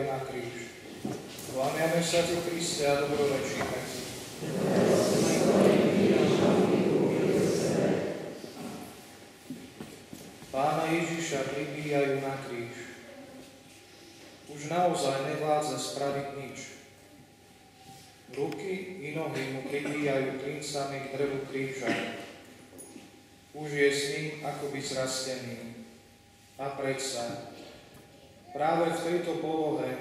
pribíjajú na kríž. Kláňame sa Ti, Kriste, a dobrorečíme Ti. Pána Ježiša pribíjajú na kríž. Už naozaj nevládze spraviť nič. Ruky i nohy mu pribíjajú klincami k drevu kríža. Už je s ním akoby zrastený. A predsa, práve v tejto polohe,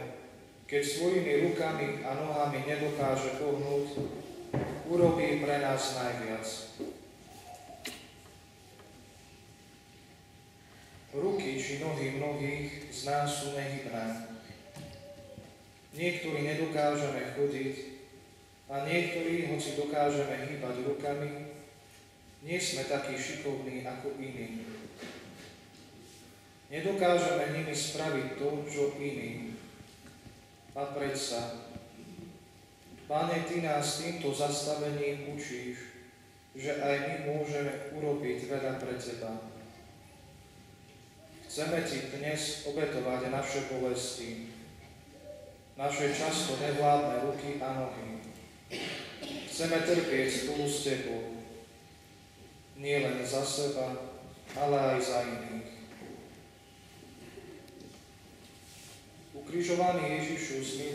keď svojimi rukami a nohami nedokáže pohnúť, urobí pre nás najviac. Ruky či nohy mnohých z nás sú nehybné. Niektorí nedokážeme chodiť a niektorí, hoci dokážeme hýbať rukami, nie sme takí šikovní ako iní. Nedokážeme nimi spraviť to, čo iní. A predsa, Pane, Ty nás týmto zastavením učíš, že aj my môžeme urobiť veľa pre Teba. Chceme Ti dnes obetovať naše bolesti, naše často nevládne ruky a nohy. Chceme trpieť spolu s Tebou, nie len za seba, ale aj za iných. Ukrižovaný Ježišu, zmiluj